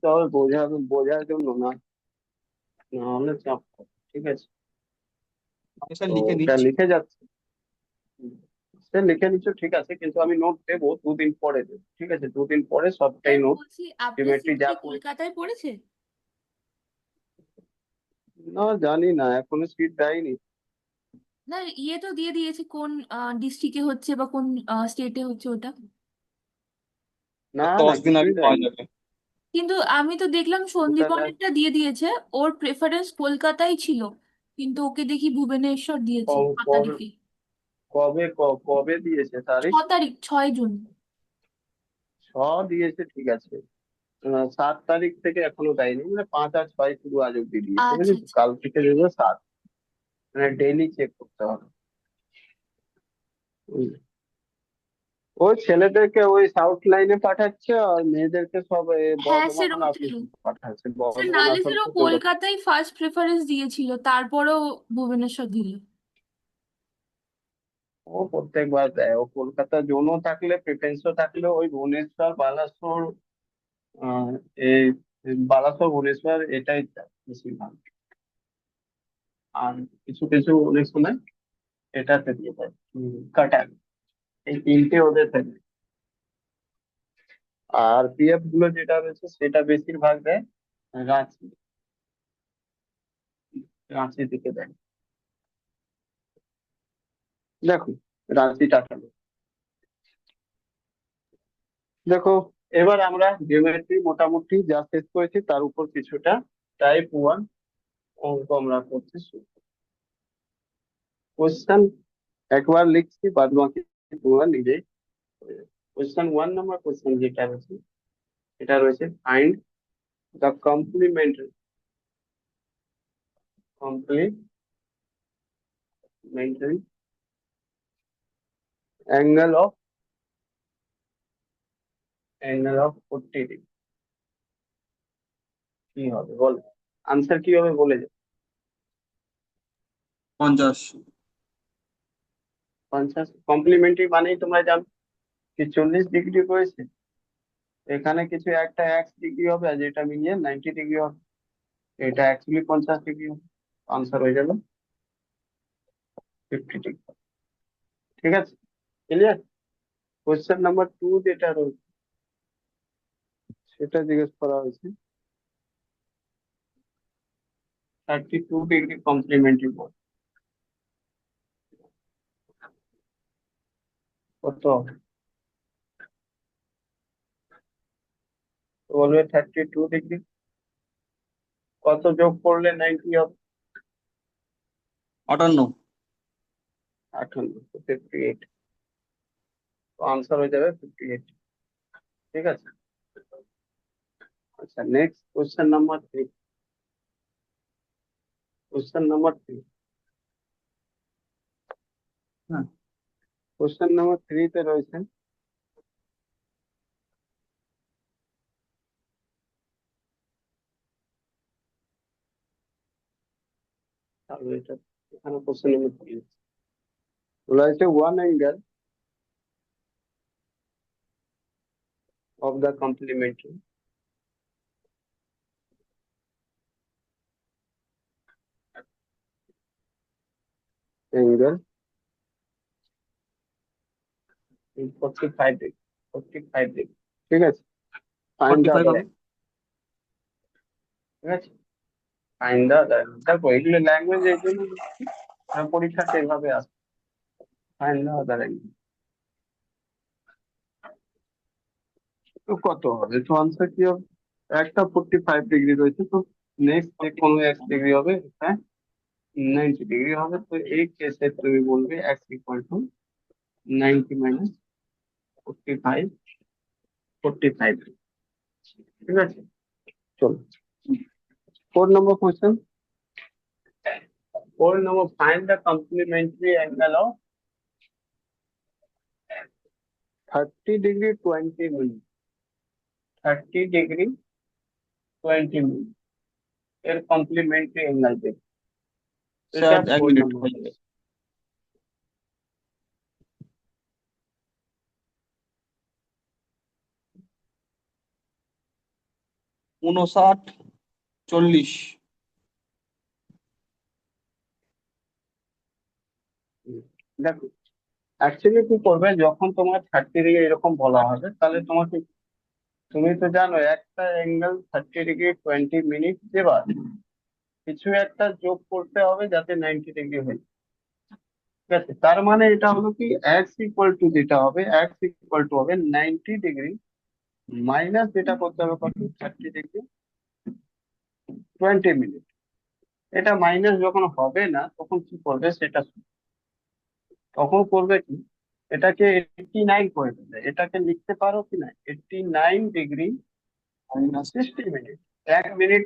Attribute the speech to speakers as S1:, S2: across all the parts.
S1: লিখতে হবে বোঝার জন্য না, না হলে চাপ হবে। ঠিক আছে,
S2: আমি স্যার
S1: তো
S2: লিখে
S1: ওটা
S2: নিচ্ছি।
S1: লিখে যাচ্ছে। হুম। সে লিখে নিচ্ছ ঠিক আছে, কিন্তু আমি নোট দেবো 2 দিন পরে দেবো, ঠিক আছে? 2 দিন পরে সবটাই
S3: স্যার
S1: নোট
S3: বলছি আপনার
S1: আলটিমেটলি
S3: সিট
S1: যা
S3: কি
S1: পড়ে।
S3: কলকাতায় পড়েছে?
S1: না জানি না, এখনো সিট দেয়নি।
S3: না, ইয়ে তো দিয়ে দিয়েছে কোন ডিস্ট্রিক্টে হচ্ছে বা কোন স্টেটে হচ্ছে ওটা।
S1: না না,
S2: 10 দিন
S1: কিছুই
S2: আগে পাওয়া
S1: দেয়নি।
S2: যাবে।
S3: কিন্তু আমি তো দেখলাম
S1: ওটা দেখ,
S3: সন্দীপনেরটা দিয়ে দিয়েছে। ওর প্রেফারেন্স কলকাতায় ছিল, কিন্তু ওকে দেখি ভুবনেশ্বর দিয়েছে
S1: ক-
S3: 6
S1: কবে
S3: তারিখে।
S1: কবে দিয়েছে
S3: 6
S1: তারিখ?
S3: তারিখ, 6 জুন।
S1: দিয়েছে ঠিক আছে। 7 তারিখ থেকে এখনো দেয়নি, মানে 5 আর 6 শুধু আজ অব্দি দিয়েছে,
S3: আচ্ছা
S1: বুঝলি?
S3: আচ্ছা।
S1: কাল থেকে দেবে 7। মানে ডেইলি চেক করতে হবে, বুঝলি? ওই ছেলেদেরকে ওই সাউথ লাইনে পাঠাচ্ছে, আর মেয়েদেরকে সব
S3: হ্যাঁ
S1: বর্ধমান
S3: সেরকমটাই।
S1: আসানসোল পাঠাচ্ছে,
S3: স্যার
S1: বর্ধমান
S3: নালে স্যার ও
S1: আসানসোল কলকাতা।
S3: কলকাতায় ফার্স্ট প্রেফারেন্স দিয়েছিল, তারপরেও ভুবনেশ্বর দিল।
S1: ও প্রত্যেকবার দেয়, ও কলকাতা জোনও থাকলে প্রেফারেন্সও থাকলে ওই ভুবনেশ্বর বালাসোর, আহ এই বালাসোর ভুবনেশ্বর এটাই দেয় বেশিরভাগ। আর কিছু কিছু অনেক সময় এটাতে দিয়ে দেয়, কাটাক। এই তিনটে ওদের থাকে। আর পিএফ গুলো যেটা রয়েছে সেটা বেশিরভাগ দেয় রাঁচি, রাঁচির দিকে দেয়। দেখো, রাঁচি টাটালো। দেখো, এবার আমরা জিওমেট্রি মোটামুটি যা শেষ করেছি তার উপর কিছুটা টাইপ 1 অঙ্ক আমরা করতে শুরু। কোশ্চেন একবার লিখছি, বাদ বাকি তোমরা নিজেই। কোশ্চেন 1 নাম্বার কোশ্চেন যেটা রয়েছে, এটা রয়েছে find the complementary angle of 40 degree. কি হবে বলো? আনসার কি হবে বলে যাও।
S2: 50।
S1: 50। কমপ্লিমেন্টারি মানেই তোমরা জানো কি 40 ডিগ্রি রয়েছে, এখানে কিছু একটা 1 ডিগ্রি হবে, আর যেটা মিলিয়ে 90 ডিগ্রি হবে। এটা অ্যাকচুয়ালি 50 ডিগ্রি হবে। আনসার হয়ে যাবে 50 ডিগ্রি। ঠিক আছে, ক্লিয়ার? কোশ্চেন নাম্বার 2 যেটা রয়েছে সেটা জিজ্ঞেস করা হয়েছে 32 ডিগ্রি কমপ্লিমেন্টারি কোণ কত হবে? তো বলবে 32 ডিগ্রি, কত যোগ করলে 90 হবে?
S2: 58।
S1: 58, 58। তো আনসার হয়ে যাবে 58। ঠিক আছে। আচ্ছা, next question number 3। Question number 3, হ্যাঁ, কোশ্চেন নাম্বার 3 তে রয়েছে, তাহলে এটা এখানে কোশ্চেন নাম্বার 3 রয়েছে one angle of the complementary angle in 45 degree, 45 degree। ঠিক আছে, ফাইন্ড দা
S2: 45
S1: আদার।
S2: হবে।
S1: ঠিক আছে, ফাইন্ড দা আদার। দেখো এগুলো ল্যাঙ্গুয়েজ এর জন্য দিচ্ছি, পরীক্ষাতে এভাবে আসে। ফাইন্ড দা আদার অ্যাঙ্গেল তো কত হবে? তো আনসার কি হবে? একটা 45 ডিগ্রি রয়েছে, তো নেক্সট যে কোনো 1 ডিগ্রি হবে, হ্যাঁ, 90 ডিগ্রি হবে। তো এই কেসে তুমি বলবে এক্স ইকুয়াল টু 90 মাইনাস 45, 45। ঠিক আছে, চলো 4 number question. 4 number, find the complementary angle of 30 degree 20 minute. 30 degree 20 minute এর কমপ্লিমেন্টারি অ্যাঙ্গেল দেখি। এটা
S2: স্যার 1
S1: ফোর
S2: মিনিট
S1: নম্বর
S2: হয়ে যাবে। 59 40।
S1: দেখো অ্যাকচুয়ালি কি করবে যখন তোমার 30 ডিগ্রি এরকম বলা হবে তাহলে তোমাকে, তুমি তো জানো একটা অ্যাঙ্গেল 30 ডিগ্রি 20 মিনিট দেবার কিছু একটা যোগ করতে হবে যাতে 90 ডিগ্রি হয়। ঠিক আছে, তার মানে এটা হলো কি এক্স ইকুয়াল টু যেটা হবে, এক্স ইকুয়াল টু হবে 90 ডিগ্রি মাইনাস যেটা করতে হবে কত, 30 ডিগ্রি 20 মিনিট। এটা মাইনাস যখন হবে না তখন কি করবে সেটা শোনো। তখন করবে কি, এটাকে 89 করে দেবে, এটাকে লিখতে পারো কি না, 89 ডিগ্রি মাইনাস 60 মিনিট। 1 মিনিট,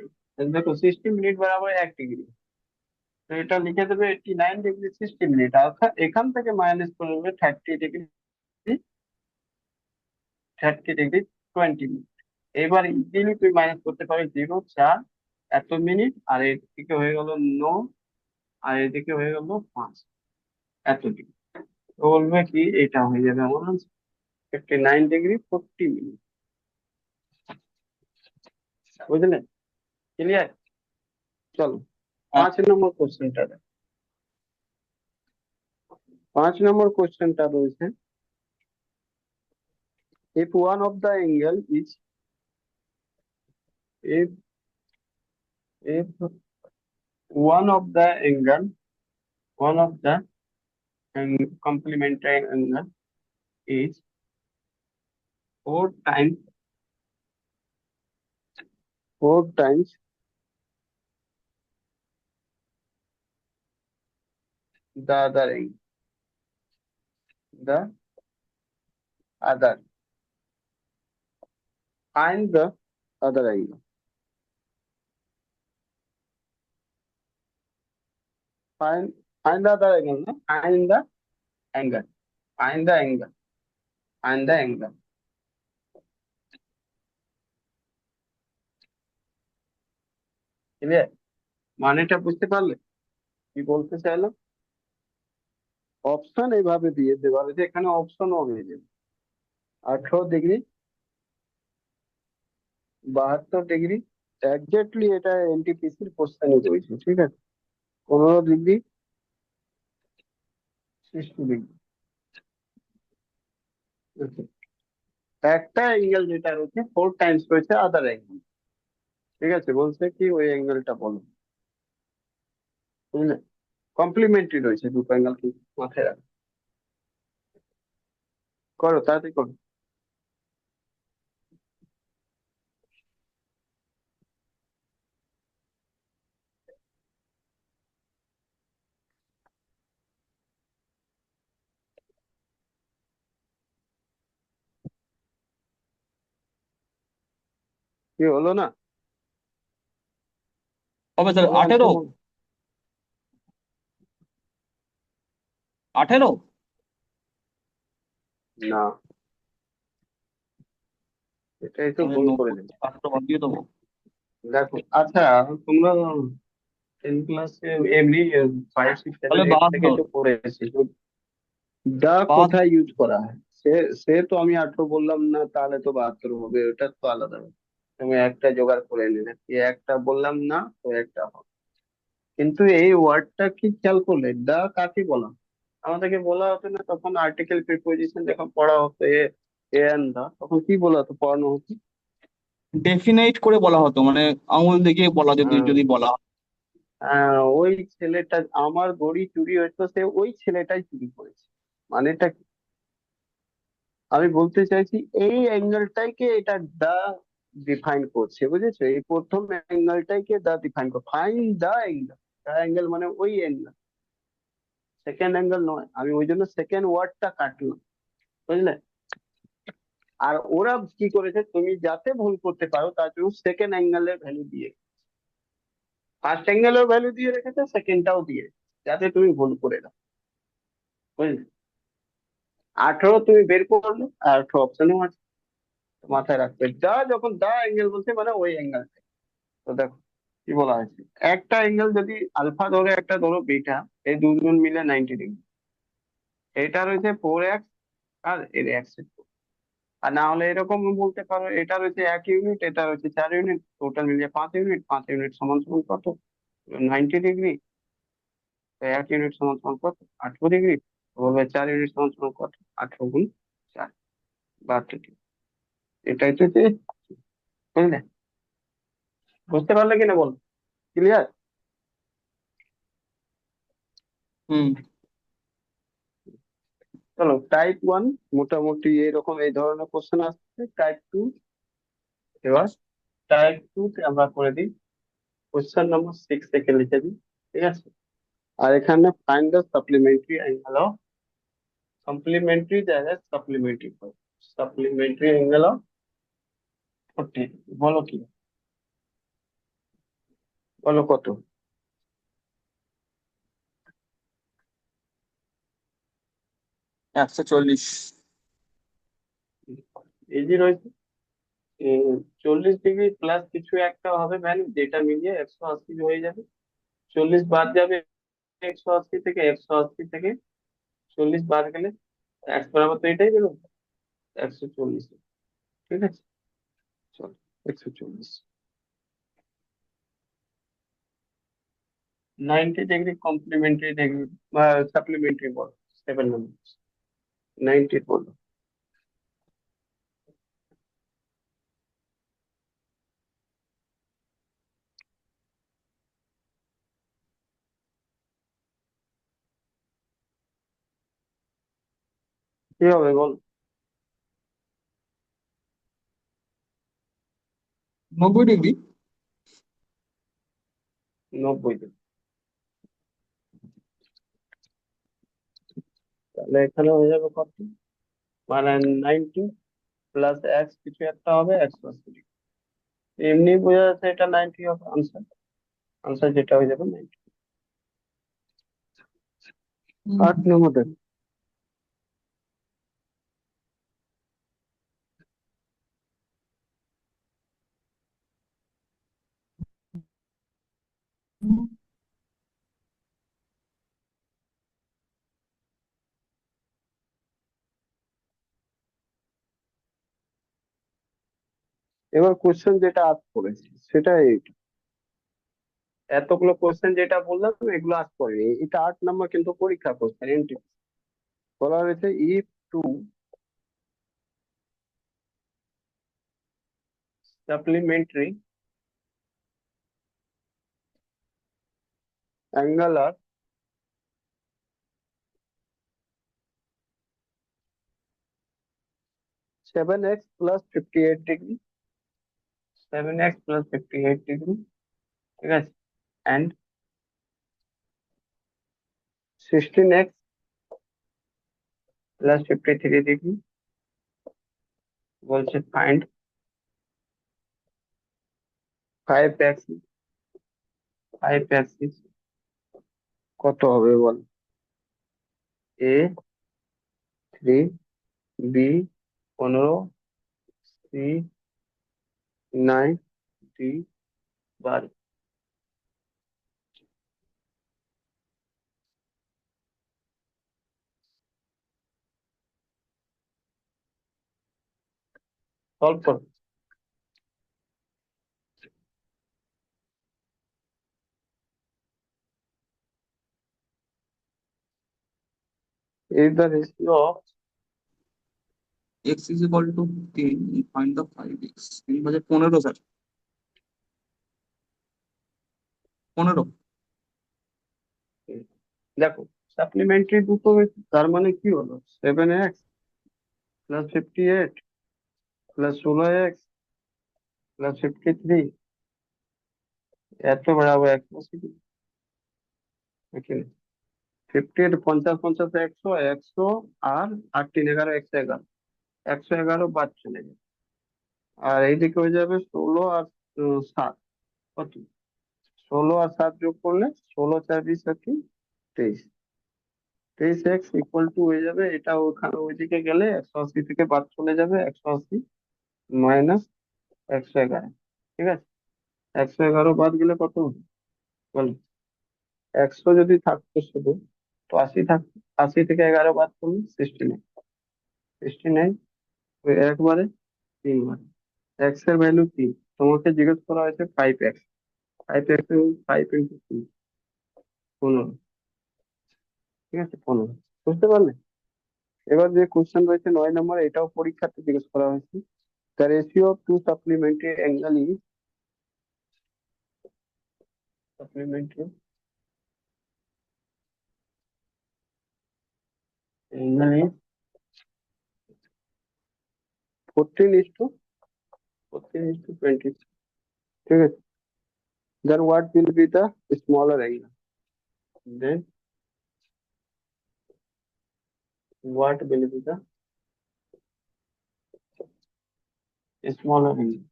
S1: দেখো 60 মিনিট বরাবর 1 ডিগ্রি, তো এটা লিখে দেবে 89 ডিগ্রি 60 মিনিট। অর্থাৎ এখান থেকে মাইনাস করে দেবে 30 ডিগ্রি, 30 ডিগ্রি 20 মিনিট। এবার ইজিলি তুই মাইনাস করতে পারো 0 4 এত মিনিট, আর এদিকে হয়ে গেল 9, আর এদিকে হয়ে গেল 5 এত ডিগ্রি। তো বলবে কি এটা হয়ে যাবে আমার 59 ডিগ্রি 40 মিনিট। বুঝলে? ক্লিয়ার? চলো
S2: হ্যাঁ,
S1: 5 নম্বর কোশ্চেনটা, 5 নম্বর কোশ্চেনটা রয়েছে, if one of the angle is, if if one of the angle, one of the complementary angle is 4 times, 4 times the other angle, the other, find the other angle, find the other angle, no? Find the angle, find the angle, find the angle. Clear? মানেটা বুঝতে পারলে কি বলতে চাইলাম? Option এইভাবে দিয়ে দেওয়া হয়েছে, এখানে অপশনও হয়ে যাবে 18 ডিগ্রি, 72 ডিগ্রি, এক্স্যাক্টলি এটা এনটিপিসির কোশ্চেনে রয়েছে। ঠিক আছে, 15 ডিগ্রি, 60 ডিগ্রি। একটা অ্যাঙ্গেল যেটা রয়েছে 4 টাইমস রয়েছে আদার অ্যাঙ্গেল। ঠিক আছে, বলছে কি ওই অ্যাঙ্গেলটা বলো। বুঝলে? কমপ্লিমেন্টারি রয়েছে দুটো অ্যাঙ্গেল, কি মাথায় রাখো। করো তাড়াতাড়ি করো। কি হলো না?
S2: হবে স্যার।
S1: বলো
S2: 18।
S1: আনসার বলো।
S2: 18।
S1: না, এটা একটু
S2: আমি
S1: ভুল করে
S2: 90
S1: দেবে।
S2: 8টা বাদ দিয়ে দেবো।
S1: দেখো আচ্ছা, তোমরা 10 ক্লাসে এমনি 5 6 7
S2: তাহলে
S1: 8 থেকে
S2: 72।
S1: তো পড়েছি, দা
S2: বাদ।
S1: কোথায় ইউজ করা হয়, সে সে তো আমি 18 বললাম না, তাহলে তো 72 হবে, ওটা তো আলাদা ব্যাপার। তুমি একটা জোগাড় করে নিলে, কি একটা বললাম না তো একটা হবে। কিন্তু এই ওয়ার্ডটা কি খেয়াল করলে, দা কাকে বলা হয়? আমাদেরকে বলা হতো না তখন আর্টিকেল প্রিপোজিশন যখন পড়া হতো, এ এন্ড দা, তখন কি বলা হতো, পড়ানো হতো?
S2: ডেফিনেট করে বলা হতো, মানে আঙুল দেখিয়ে বলা, যদি
S1: হ্যাঁ,
S2: যদি বলা হয়।
S1: ওই ছেলেটা, আমার ঘড়ি চুরি হয়েছে, সে ওই ছেলেটাই চুরি করেছে, মানেটা কি? আমি বলতে চাইছি এই অ্যাঙ্গেলটাকে এটা দা ডিফাইন করছে, বুঝেছো? এই প্রথম অ্যাঙ্গেলটাকে দা ডিফাইন করে, ফাইন দা অ্যাঙ্গেল, দা অ্যাঙ্গেল মানে ওই অ্যাঙ্গেল, সেকেন্ড অ্যাঙ্গেল নয়। আমি ওই জন্য সেকেন্ড ওয়ার্ডটা কাটলাম, বুঝলে? আর ওরা কি করেছে, তুমি যাতে ভুল করতে পারো তার জন্য সেকেন্ড অ্যাঙ্গেলের ভ্যালু দিয়ে, ফার্স্ট অ্যাঙ্গেলের ভ্যালু দিয়ে রেখেছে, সেকেন্ডটাও দিয়ে রেখেছে, যাতে তুমি ভুল করে দাও। বুঝলে? 18 তুমি বের করলে, আর 18 অপশনেও আছে, মাথায় রাখবে দা যখন দা অ্যাঙ্গেল বলছে মানে ওই অ্যাঙ্গেল। তো দেখো কি বলা হয়েছে, একটা অ্যাঙ্গেল যদি আলফা ধরে একটা ধরো বিটা, এই দুজন মিলে 90 ডিগ্রি, এটা রয়েছে 4x আর এর x, আর না হলে এরকম বলতে পারো, এটা রয়েছে 1 ইউনিট, এটা রয়েছে 4 ইউনিট, টোটাল মিলিয়ে 5 ইউনিট, 5 ইউনিট সমান সমান কত, 90 ডিগ্রি। 1 ইউনিট সমান সমান কত, 18 ডিগ্রি। বলবে 4 ইউনিট সমান সমান কত, 18 গুণ 4, 72 ডিগ্রি। এটাই তো যে, বুঝলে? বুঝতে পারলে কিনা বল, ক্লিয়ার?
S2: হুম।
S1: চলো টাইপ 1 মোটামুটি এরকম এই ধরনের কোশ্চেন আসছে। টাইপ 2, এবার টাইপ 2 তে আমরা করে দিই, কোশ্চেন নম্বর 6 থেকে লিখে দিই, ঠিক আছে? আর এখানে find the supplementary angle of, complementary জায়গায় সাপ্লিমেন্টারি, সাপ্লিমেন্টারি অ্যাঙ্গেল অফ 40। বলো কি, বলো কত?
S2: 140।
S1: ইজি রয়েছে। 40 ডিগ্রি প্লাস কিছু একটা হবে ভ্যালু, যেটা মিলিয়ে 180 হয়ে যাবে। 40 বাদ যাবে 180 থেকে, 180 থেকে 40 বাদ গেলে 1 বরাবর তো এটাই বেরোবে, 140। ঠিক আছে, চলো 140। 90 ডিগ্রি কমপ্লিমেন্টারি ডিগ্রি বা সাপ্লিমেন্টারি বলো, 7 নম্বর। 90 বলো। কি হবে বল?
S2: 90 ডিগ্রি।
S1: 90 ডিগ্রি। তাহলে এখানে হয়ে যাবে কত, মানে 90 প্লাস এক্স কিছু একটা হবে 180 ডিগ্রি। এমনি বোঝা যাচ্ছে এটা 90 হবে আনসার, আনসার যেটা হয়ে যাবে 90। 8 নম্বর দেখ। এবার কোশ্চেন যেটা আজ করেছি সেটা এইটা, এতগুলো কোশ্চেন যেটা বললাম এগুলো আজ করেনি, এটা 8 নম্বর কিন্তু পরীক্ষা কোশ্চেন এমটি। বলা হয়েছে if two supplementary angle are 7x + 58 degree, 7x + 58 degree, ঠিক আছে, অ্যান্ড 16x + 53 ডিগ্রি, বলছে ফাইন্ড 5 অ্যাক্সিস, 5 অ্যাক্সিস কত হবে বল? A 3, B 15, C 9, D 12। Solve করো। is the ratio of,
S2: x is equal to 10, find the 5x। 15 sir, 15।
S1: দেখো supplementary দুটো হয়েছে, তার মানে কি হলো, 7x + 58 +16x + 53, এত বরাবর 180 ডিগ্রি। 58, 50 50 100, 100 আর 8 3 11, 111, 111 বাদ চলে যাবে। আর এইদিকে হয়ে যাবে 16 আর 7, কত, 16 আর 7 যোগ করলে 16 4 20 আর 23, 23x হয়ে যাবে, এটা ওখানে ওইদিকে গেলে 180 থেকে বাদ চলে যাবে, 180 মাইনাস 111, ঠিক আছে। 111 বাদ গেলে কত হবে বলো? 100 যদি থাকতো শুধু, তো 80 থাকতো, 80 থেকে 11 বাদ করলে 69, 69 তো একবারে 3 বার। এক্স এর ভ্যালু 3, তোমাকে জিজ্ঞেস করা হয়েছে 5x। 5x 5 × 3, 15। ঠিক আছে, 15। বুঝতে পারলে? এবার যে কোশ্চেন রয়েছে 9 নম্বর, এটাও পরীক্ষাতে জিজ্ঞেস করা হয়েছে। The ratio of two supplementary angle is supplementary angle is 14:20। ঠিক আছে, then what will be the smaller angle? Then what will be the smaller angle?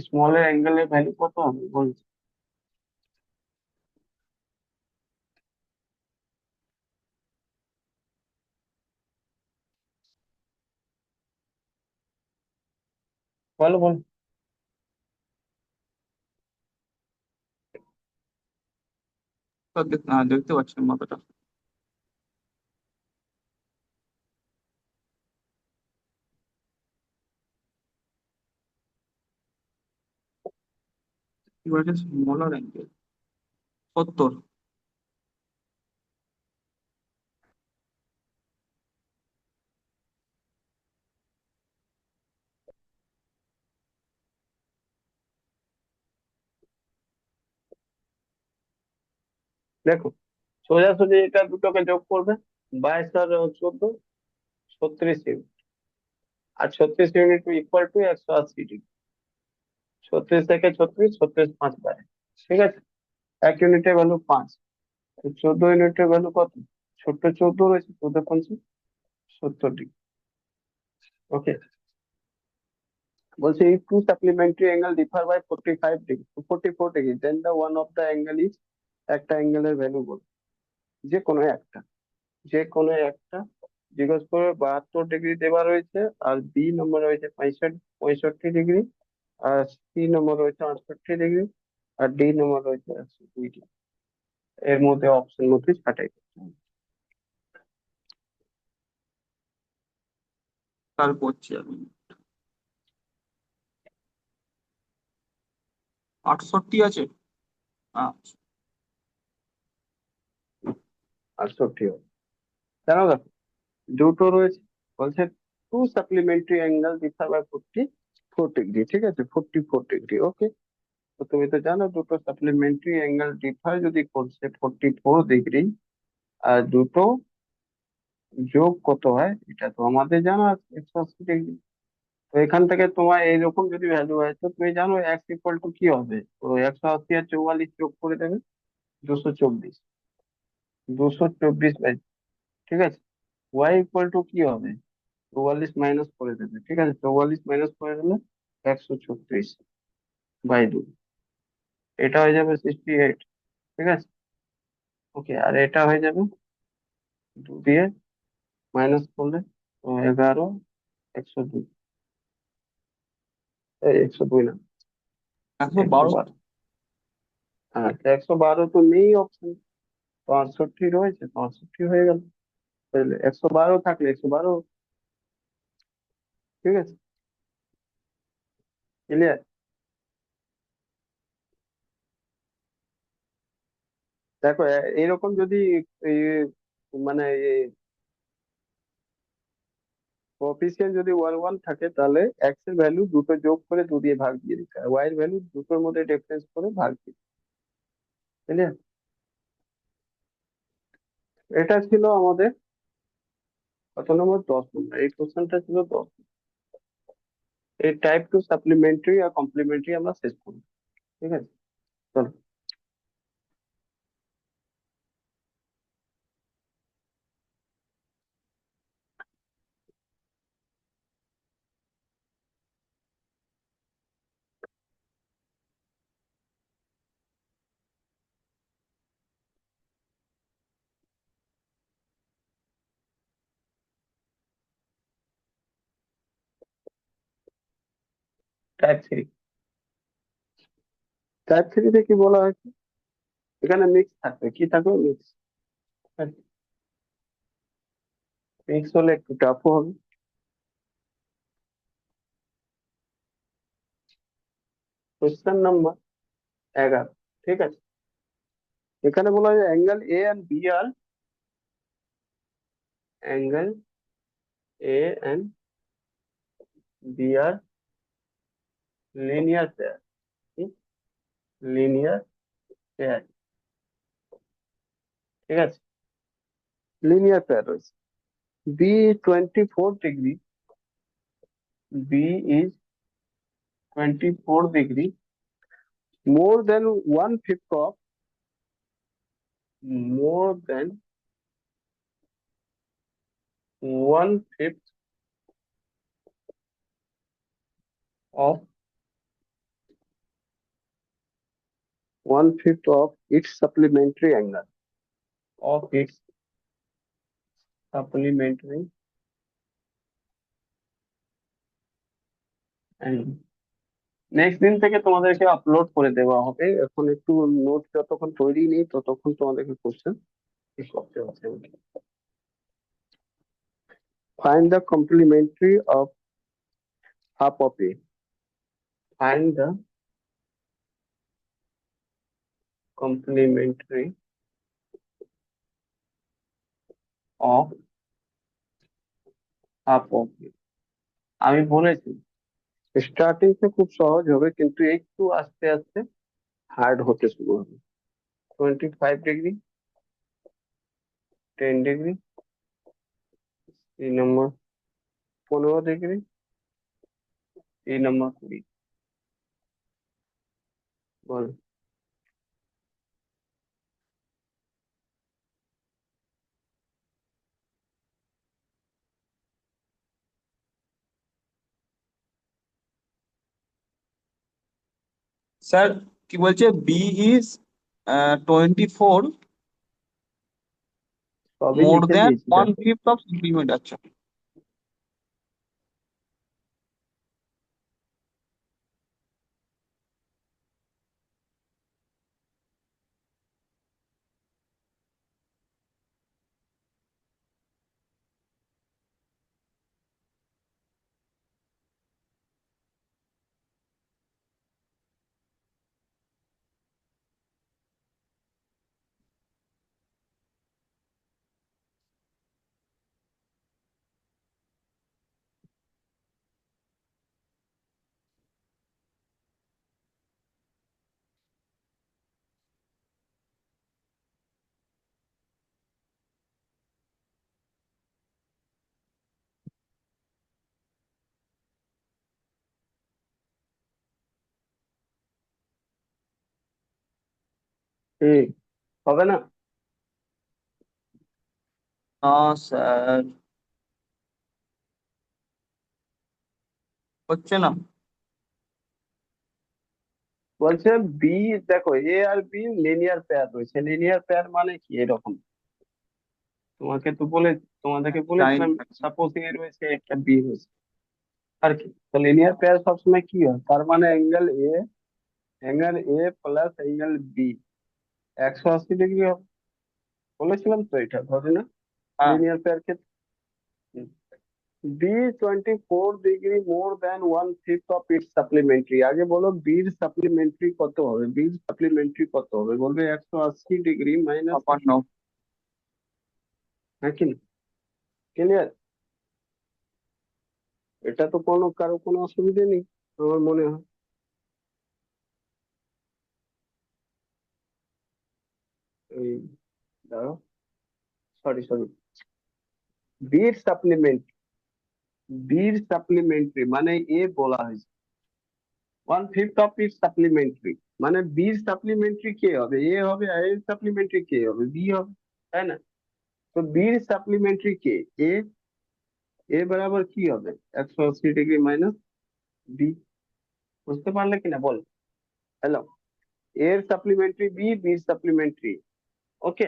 S1: Smaller angle এর ভ্যালু কত হবে বলছি? বলো বলো।
S2: দেখতে পাচ্ছি মাথাটা। এবার স্মলার অ্যাঙ্গেল 70।
S1: দেখো, সোজাসুজি এটা দুটোকে যোগ করবে, 22 আর 14, 36 ইউনিট। আর 36 ইউনিট ইকুয়াল টু 180 ডিগ্রি। 36 থেকে 36, 36 5 বারে। ঠিক আছে, 1 ইউনিটের ভ্যালু 5। তো 14 ইউনিটের ভ্যালু কত? ছোট্ট 14 রয়েছে, 14×5 70 ডিগ্রি। ওকে, বলছে if two supplementary angle differ by 45 degree to 44 degree, then the one of the angle is, একটা অ্যাঙ্গেলের ভ্যালু বল, যে কোনো একটা, যে কোনো একটা। জিজ্ঞেস করে 72 ডিগ্রি দেওয়া রয়েছে, আর বি নম্বর রয়েছে 65 আর সি নম্বর রয়েছে 68 ডিগ্রি, আর ডি নম্বর রয়েছে 102 ডিগ্রি। এর মধ্যে অপশন মধ্যে ছাঁটাই করতে হবে।
S2: তার করছি আমি। 68 আছে। আচ্ছা।
S1: 68 হবে কেন? দেখো, দুটো রয়েছে, বলছে two supplementary angle differ by 44 degree. ঠিক আছে, 44 ডিগ্রি। ওকে, তো তুমি তো জানো দুটো সাপ্লিমেন্টারি অ্যাঙ্গেল ডিফার যদি করছে 44 ডিগ্রি, আর দুটো যোগ কত হয় এটা তো আমাদের জানা আছে, 180 ডিগ্রি। তো এখান থেকে তোমার এইরকম যদি ভ্যালু হয়, তো তুমি জানো এক্স ইকুয়াল টু কি হবে? তো 180 আর 44 যোগ করে দেবে, 224। 224 বাই, ঠিক আছে। ওয়াই ইকুয়াল টু কি হবে? 44 মাইনাস করে দেবে। ঠিক আছে, 44 মাইনাস করে দিলে 136/2। এটা হয়ে যাবে 68। ঠিক আছে, ওকে। আর এটা হয়ে যাবে 2 দিয়ে মাইনাস করলে, তো 11, 102, 102 না,
S2: 112।
S1: 112। হ্যাঁ, 112 তো নেই অপশন, 65 রয়েছে, 65 হয়ে গেল। তাহলে 112 থাকলে 112। ঠিক আছে, ক্লিয়ার? দেখো, এরকম যদি এই, মানে কোএফিসিয়েন্ট যদি 1 1 থাকে, তাহলে এক্স এর ভ্যালু দুটো যোগ করে 2 দিয়ে ভাগ দিয়ে দিতে হয়, ওয়াই এর ভ্যালু দুটোর মধ্যে ডিফারেন্স করে ভাগ দিতে। ক্লিয়ার? এটা ছিল আমাদের কত নম্বর? 10 নম্বর। এই কোশ্চেনটা ছিল 10। এই টাইপ টু সাপ্লিমেন্টারি আর কমপ্লিমেন্টারি আমরা শেষ করবো। ঠিক আছে, চলো। টাইপ 3। টাইপ 3-তে কি বলা হয়েছে? এখানে মিক্স থাকবে, কি থাকবে? মিক্স। মিক্স হলে একটু টাফও হবে। কোশ্চেন নাম্বার 11, ঠিক আছে। এখানে বলা হয় angle A and B are angle A and B are linear pair, linear pair, ঠিক আছে, লিনিয়ার পেয়ার রয়েছে। B 24 degree, B is 24 degree more than 1/5 of, more than 1/5 of 1/5 of its supplementary angle, of its supplementary angle। Next দিন থেকে তোমাদেরকে upload করে দেওয়া হবে, এখন একটু নোট যতক্ষণ তৈরি নেই ততক্ষণ তোমাদেরকে কোশ্চেন করতে হবে। Find the complementary of half of a, find the complementary of half of a। আমি বলেছি স্টার্টিং তে খুব সহজ হবে, কিন্তু একটু আস্তে আস্তে হার্ড হতে শুরু হবে। 25 ডিগ্রি, 10 ডিগ্রি, 3 নম্বর 15 ডিগ্রি, 3 নম্বর 20। বল।
S2: স্যার কি বলছে, বি ইজ 24
S1: সবই
S2: মোর
S1: লিখে
S2: দেন
S1: দিয়েছি
S2: ওয়ান
S1: দেখো।
S2: Fifth of centimetre. আচ্ছা,
S1: ঠিক হবে না?
S2: না স্যার, হচ্ছে না।
S1: বলছে বি, দেখো এ আর বি লিনিয়ার পেয়ার রয়েছে। লিনিয়ার পেয়ার মানে কি? এরকম তোমাকে তো বলে, তোমাদেরকে
S2: জানি
S1: বলেছিলাম,
S2: না।
S1: সাপোজ এ রয়েছে একটা বি রয়েছে, আর কি। তো লিনিয়ার পেয়ার সবসময় কি হয়? তার মানে angle A plus angle B 180 degree হবে। বলেছিলাম তো এটা, ধরে না,
S2: হ্যাঁ,
S1: লিনিয়ার পেয়ার ক্ষেত্রে। B 24 degree more than 1/5 of its supplementary. আগে বলো বির সাপ্লিমেন্টারি কত হবে? বির সাপ্লিমেন্টারি কত হবে? বলবে 180 ডিগ্রি মাইনাস,
S2: 56।
S1: হ্যাঁ কি? ক্লিয়ার? এটা তো কারো কোনো অসুবিধা নেই আমার মনে হয়। এই দাঁড়াও, সরি সরি, বির সাপ্লিমেন্ট, বির সাপ্লিমেন্টারি মানে এ বলা হয়েছে 1/5 অফ ইট সাপ্লিমেন্টারি, মানে বির সাপ্লিমেন্টারি কে হবে? এ হবে, আর এর সাপ্লিমেন্টারি কে হবে? বি হবে, তাই না? তো বির সাপ্লিমেন্টারি কে? এ, এ বরাবর কি হবে? 180 ডিগ্রি মাইনাস বি। বুঝতে পারলে কিনা বল? হ্যালো, এর সাপ্লিমেন্টারি বি, বির সাপ্লিমেন্টারি, ওকে,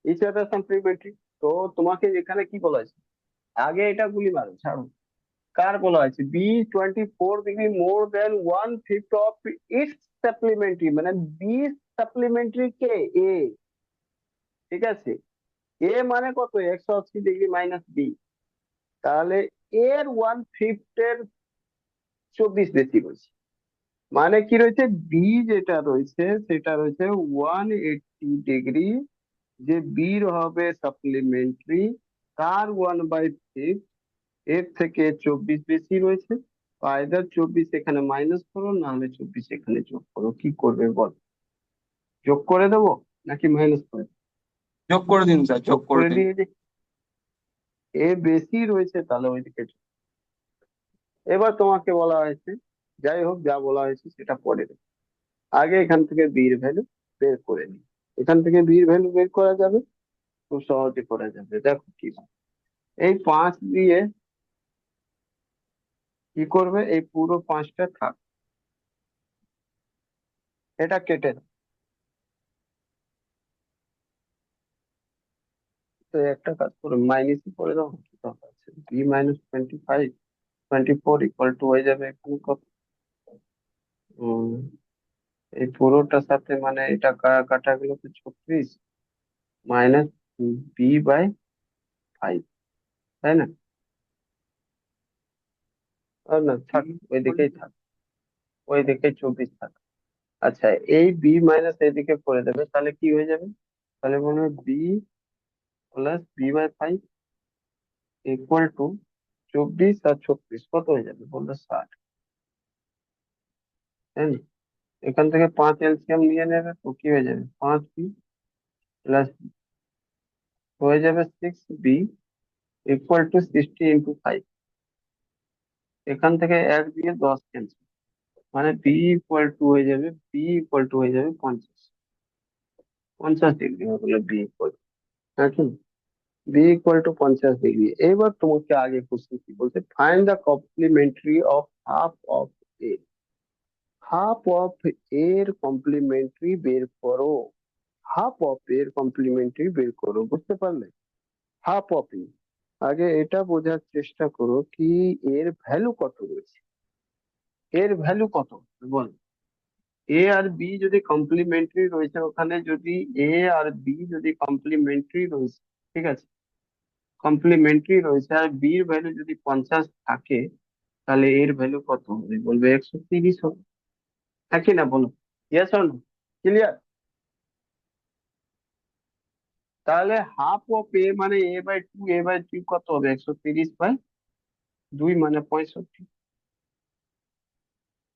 S1: ইচ আদার সাপ্লিমেন্টারি। তো তোমাকে এখানে কি বলা হয়েছে? আগে এটা গুলি মারো, ছাড়ো। কার বলা হয়েছে? B 24 degree more than 1/5 of its supplementary, মানে বি সাপ্লিমেন্টারি কে? এ, ঠিক আছে। এ মানে কত? 180 ডিগ্রি মাইনাস বি। তাহলে এর 1/5 এর 24 বেশি বলছি, মানে কি রয়েছে, বি যেটা রয়েছে সেটা রয়েছে 180 ডিগ্রি, যে বির হবে সাপ্লিমেন্টারি, তার 1/5, এর থেকে 24 বেশি রয়েছে। আইদার 24 এখানে মাইনাস করো, না হলে 24 এখানে যোগ করো, কি করবে বল? যোগ করে দেবো নাকি মাইনাস করে দেবো?
S2: যোগ করে দিন স্যার, যোগ
S1: যোগ
S2: করে
S1: করে
S2: দিন।
S1: দিয়ে যে এ বেশি রয়েছে তাহলে ওইদিকে যোগ। এবার তোমাকে বলা হয়েছে, যাই হোক যা বলা হয়েছে সেটা পরে দেবে। আগে এখান থেকে বির ভ্যালু বের করে নিই। এখান থেকে বির ভ্যালু বের করা যাবে, খুব সহজে করা যাবে, দেখো কি হয়। এই 5 দিয়ে কি করবে, এই পুরো 5টা থাক, এটা কেটে দাও। তো একটা কাজ করো, মাইনাসই করে দাও, কি দরকার আছে, বি মাইনাস 25, 24 ইকুয়াল টু হয়ে যাবে এখানে কত, উম, এই পুরোটার সাথে মানে এটা কাটা গেল তো 36, মাইনাস b/5, তাই না? না থাক, ওই দিকেই থাক, ওই দিকে 24 থাক। আচ্ছা, এই বি মাইনাস এদিকে করে দেবে, তাহলে কি হয়ে যাবে? তাহলে মনে হয় B plus b/5 equal to 24 আর 36 কত হয়ে যাবে বলতো, 60, তাই না? এখান থেকে 5 এলসিএম নিয়ে নেবে, তো কি হয়ে যাবে, 5b প্লাস হয়ে যাবে 6b ইকুয়াল টু 60 × 5। এখান থেকে 1 দিয়ে 10 ক্যান্সেল, মানে বি ইকুয়াল টু হয়ে যাবে 50, 50 ডিগ্রি হয়ে গেলো বি ইকুয়াল, হ্যাঁ কি? B equal to 50 degree. এবার তোমাকে আগে কোশ্চেন কি বলছে, find the complementary of half of A, half of এর কমপ্লিমেন্টারি বের করো, হাফ অফ এর কমপ্লিমেন্টারি বের করো, বুঝতে পারলে? হাফ অফ এ, আগে এটা বোঝার চেষ্টা করো কি এর ভ্যালু কত রয়েছে, এর ভ্যালু কত বল। এ আর বি যদি কমপ্লিমেন্টারি রয়েছে, ওখানে যদি এ আর বি যদি কমপ্লিমেন্টারি রয়েছে, ঠিক আছে, কমপ্লিমেন্টারি রয়েছে, আর বির ভ্যালু যদি 50 থাকে, তাহলে এর ভ্যালু কত হবে, বলবে 130 হবে, হ্যাঁ কি না বলো? Yes or no? ক্লিয়ার? তাহলে হাফ অফ এ মানে a/2, a/2 কত হবে, 130/2 মানে 65।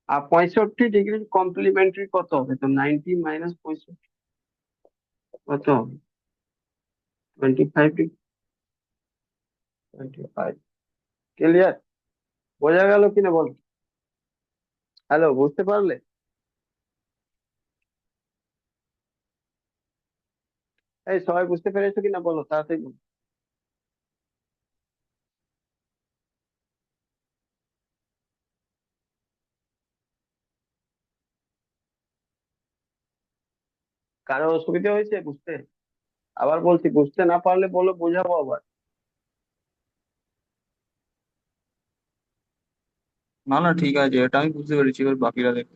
S1: আর 65 ডিগ্রি কমপ্লিমেন্টারি কত হবে, তো 90 মাইনাস 65 কত হবে, 25 ডিগ্রি, 25। ক্লিয়ার? বোঝা গেল কিনা বলো? হ্যালো, বুঝতে পারলে? এই সবাই বুঝতে পেরেছো কিনা বলো, তাড়াতাড়ি বলো। কারো অসুবিধা হয়েছে বুঝতে? আবার বলছি, বুঝতে না পারলে বলো, বোঝাবো আবার।
S2: না না, ঠিক আছে, এটা আমি বুঝতে পেরেছি, এবার বাকিরা দেখো।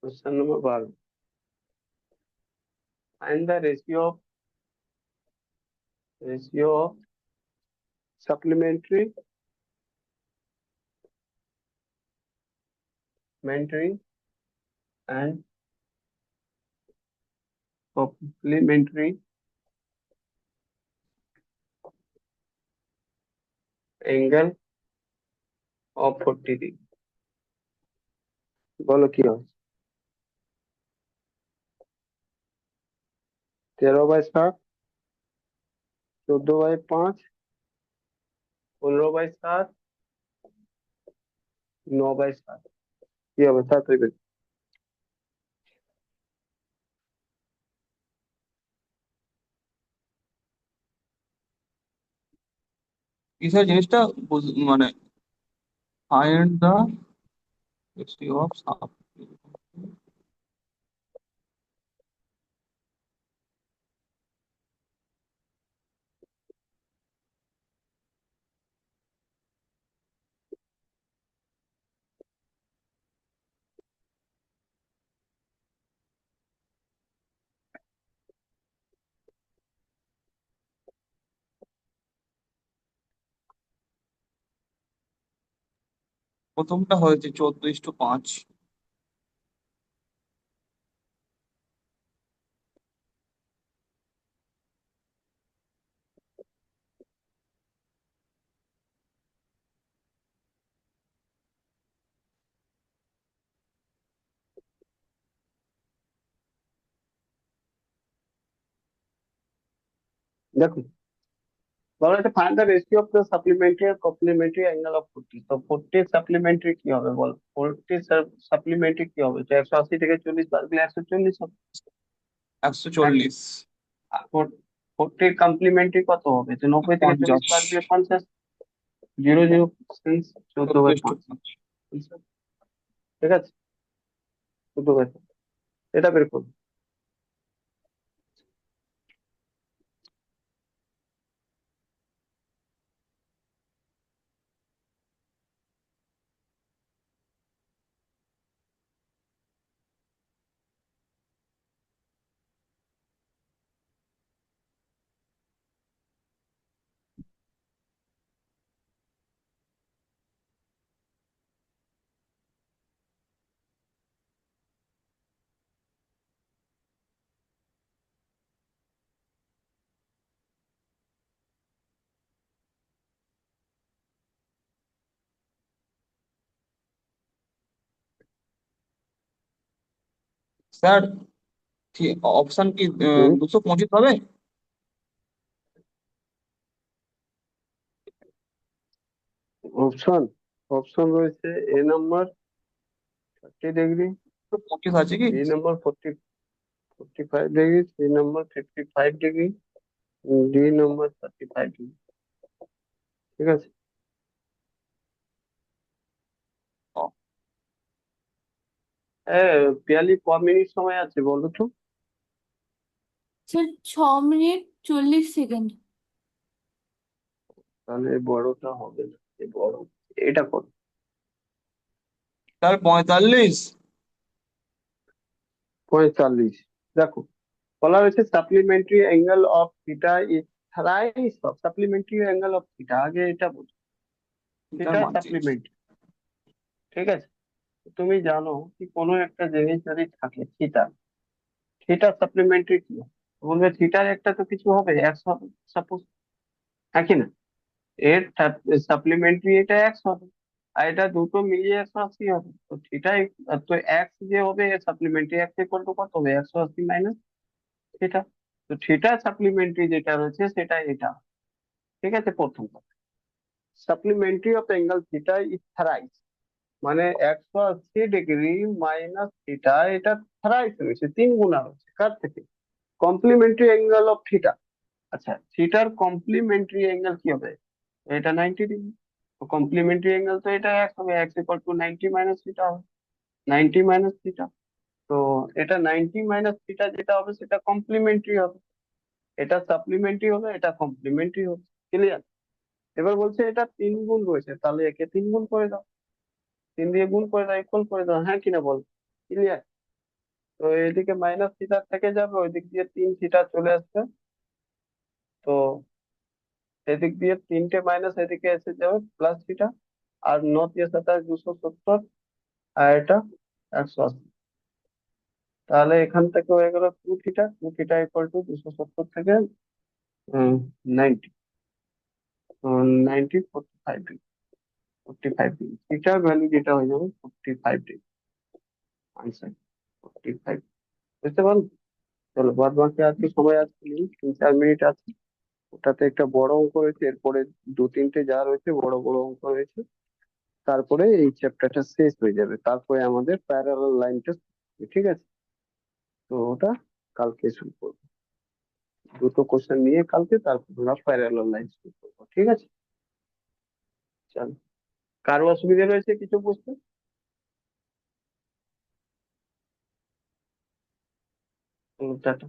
S1: Question number 12, find the ratio of supplementary मेंटरी and complementary angle of 40 degree. বলো কি হয়, 13/7, 14/5, 15/7, 9/7, কি হবে তাড়াতাড়ি বের করো।
S2: কি স্যার জিনিসটা মানে find the ratio of sub, প্রথমটা হয়েছে 14:5।
S1: দেখো, বলা হচ্ছে find the ratio of the supplementary আর কমপ্লিমেন্টারি অ্যাঙ্গেল অফ 40। তো 40 সাপ্লিমেন্টারি কি হবে বল? 40 সাপ্লিমেন্টারি কি হবে? তো 180 থেকে 40 বাদ দিলে 140 হবে।
S2: 140।
S1: আর 40 কমপ্লিমেন্টারি কত হবে? তো 90 থেকে 40
S2: 50।
S1: বাদ দিলে 50। 0 0 6 14/5।
S2: 14:5।
S1: ঠিক আছে, 14/5 এটা বের করবো।
S2: স্যার, অপশন কি
S1: হুম
S2: 225 হবে?
S1: অপশন অপশন রয়েছে এ নাম্বার 30 ডিগ্রি,
S2: 225 আছে কি?
S1: B number 45 degree, C number 55 degree, D number 35 degree. ঠিক আছে,
S2: ও,
S1: পিয়ালি ক মিনিট সময় আছে বলো তো?
S3: Sir 6 minute 40 second.
S1: তাহলে এই বড়টা হবে না, এই বড় এটা কত?
S2: স্যার 45।
S1: 45। দেখো, বলা হয়েছে supplementary angle of theta is thrice of supplementary angle of theta. আগে এটা বলো,
S2: এটার
S1: থিটা
S2: মান চেয়েছি।
S1: সাপ্লিমেন্টারি। ঠিক আছে, তুমি জানো কি কোনো একটা জিনিস যদি থাকে থিটা, থিটা সাপ্লিমেন্টারি কি হয়? বলবে থিটার একটা তো কিছু হবে, এক্স হবে সাপোজ, হ্যাঁ কি না? এর সাপ্লিমেন্টারি এটা এক্স হবে, আর এটা দুটো মিলিয়ে 180 হবে। তো থিটা তো এক্স যে হবে এর সাপ্লিমেন্টারি এক্স ইকুয়াল টু কত হবে? 180 মাইনাস থিটা। তো থিটা সাপ্লিমেন্টারি যেটা রয়েছে সেটা এটা। ঠিক আছে, প্রথম কথা, supplementary of angle theta is thrice, মানে 180 ডিগ্রি মাইনাস থিটা, এটা থ্রাইস রয়েছে, 3 গুণা রয়েছে কার থেকে? Complimentary angle of theta. আচ্ছা, থিটার কমপ্লিমেন্টারি অ্যাঙ্গেল কি হবে? এটা 90 ডিগ্রি। তো কমপ্লিমেন্টারি অ্যাঙ্গেল তো এটা এক হবে, x equal to 90 minus theta হবে। 90 মাইনাস থিটা, তো এটা 90 মাইনাস থিটা যেটা হবে সেটা কমপ্লিমেন্টারি হবে। এটা সাপ্লিমেন্টারি হবে, এটা কমপ্লিমেন্টারি হবে। ক্লিয়ার? এবার বলছে এটা 3 গুণ রয়েছে, তাহলে একে 3 গুণ করে দাও, 3 দিয়ে গুণ করে দাও, ইকুয়াল করে দাও, হ্যাঁ কিনা বল? ক্লিয়ার? তো এদিকে মাইনাস থিটা থেকে যাবে, ওই দিক দিয়ে 3 থিটা চলে আসবে। তো এদিক দিয়ে 3টে মাইনাস এদিকে এসে যাবে প্লাস থিটা। আর 9 × 27 270, আর এটা 180। তাহলে এখান থেকে হয়ে গেল 2 থিটা, 2 থিটা ইকুয়াল টু 270 থেকে 90, 45 ডিগ্রি। 45 ডিগ্রি থিটার ভ্যালু যেটা হয়ে যাবে 45 ডিগ্রি। আনসার 45। বুঝতে পারলো? চলো, বাদ বাকি আজকে সময় আছে, 3-4 মিনিট আছে। ওটাতে একটা বড় অঙ্ক রয়েছে, এরপরে 2-3টে যা রয়েছে বড় বড় অঙ্ক রয়েছে, তারপরে এই চ্যাপ্টারটা শেষ হয়ে যাবে, তারপরে আমাদের প্যারালাল লাইনটা। ঠিক আছে, তো ওটা কালকে শুরু করবো। দুটো কোশ্চেন নিয়ে কালকে, তারপর আমরা প্যারালাল লাইন শুরু করবো। ঠিক আছে, চলো। কারো অসুবিধা রয়েছে কিছু বুঝতে? টাটা।